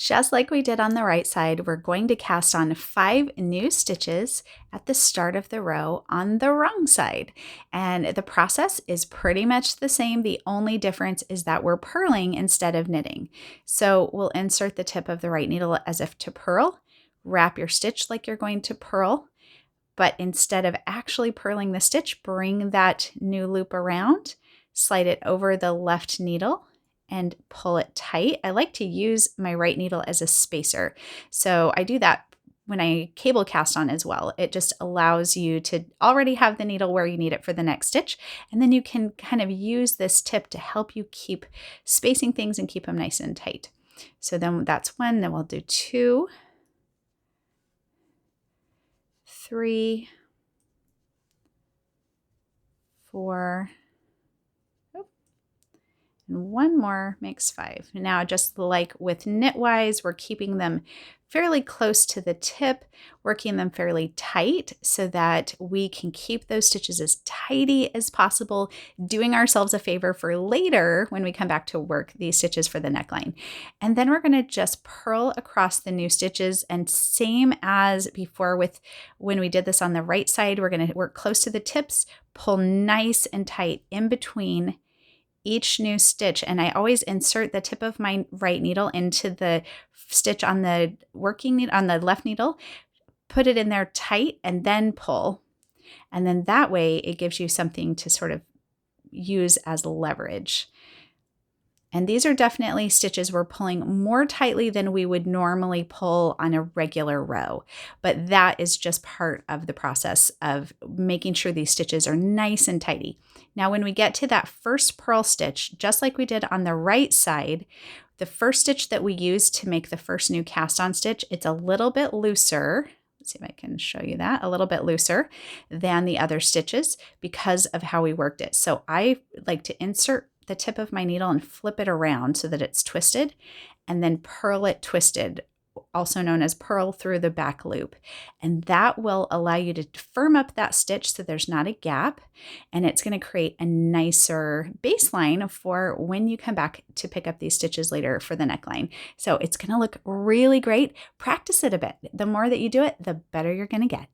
Just like we did on the right side, we're going to cast on 5 new stitches at the start of the row on the wrong side. And the process is pretty much the same. The only difference is that we're purling instead of knitting. So we'll insert the tip of the right needle as if to purl, wrap your stitch like you're going to purl, but instead of actually purling the stitch, bring that new loop around, slide it over the left needle, and pull it tight. I like to use my right needle as a spacer. So I do that when I cable cast on as well. It just allows you to already have the needle where you need it for the next stitch. And then you can kind of use this tip to help you keep spacing things and keep them nice and tight. So then that's 1, then we'll do 2, 3, 4, and 1 more makes 5. Now, just like with knitwise, we're keeping them fairly close to the tip, working them fairly tight so that we can keep those stitches as tidy as possible, doing ourselves a favor for later when we come back to work these stitches for the neckline. And then we're going to just purl across the new stitches, and same as before with when we did this on the right side, we're going to work close to the tips, pull nice and tight in between each new stitch. And I always insert the tip of my right needle into the stitch on the working needle, on the left needle, put it in there tight, and then pull. And then that way it gives you something to sort of use as leverage. And these are definitely stitches we're pulling more tightly than we would normally pull on a regular row. But that is just part of the process of making sure these stitches are nice and tidy. Now, when we get to that first purl stitch, just like we did on the right side, the first stitch that we use to make the first new cast on stitch, it's a little bit looser. Let's see if I can show you that, a little bit looser than the other stitches because of how we worked it. So I like to insert the tip of my needle and flip it around so that it's twisted, and then purl it twisted, also known as purl through the back loop. And that will allow you to firm up that stitch so there's not a gap, and it's going to create a nicer baseline for when you come back to pick up these stitches later for the neckline. So it's going to look really great. Practice it a bit. The more that you do it, the better you're going to get.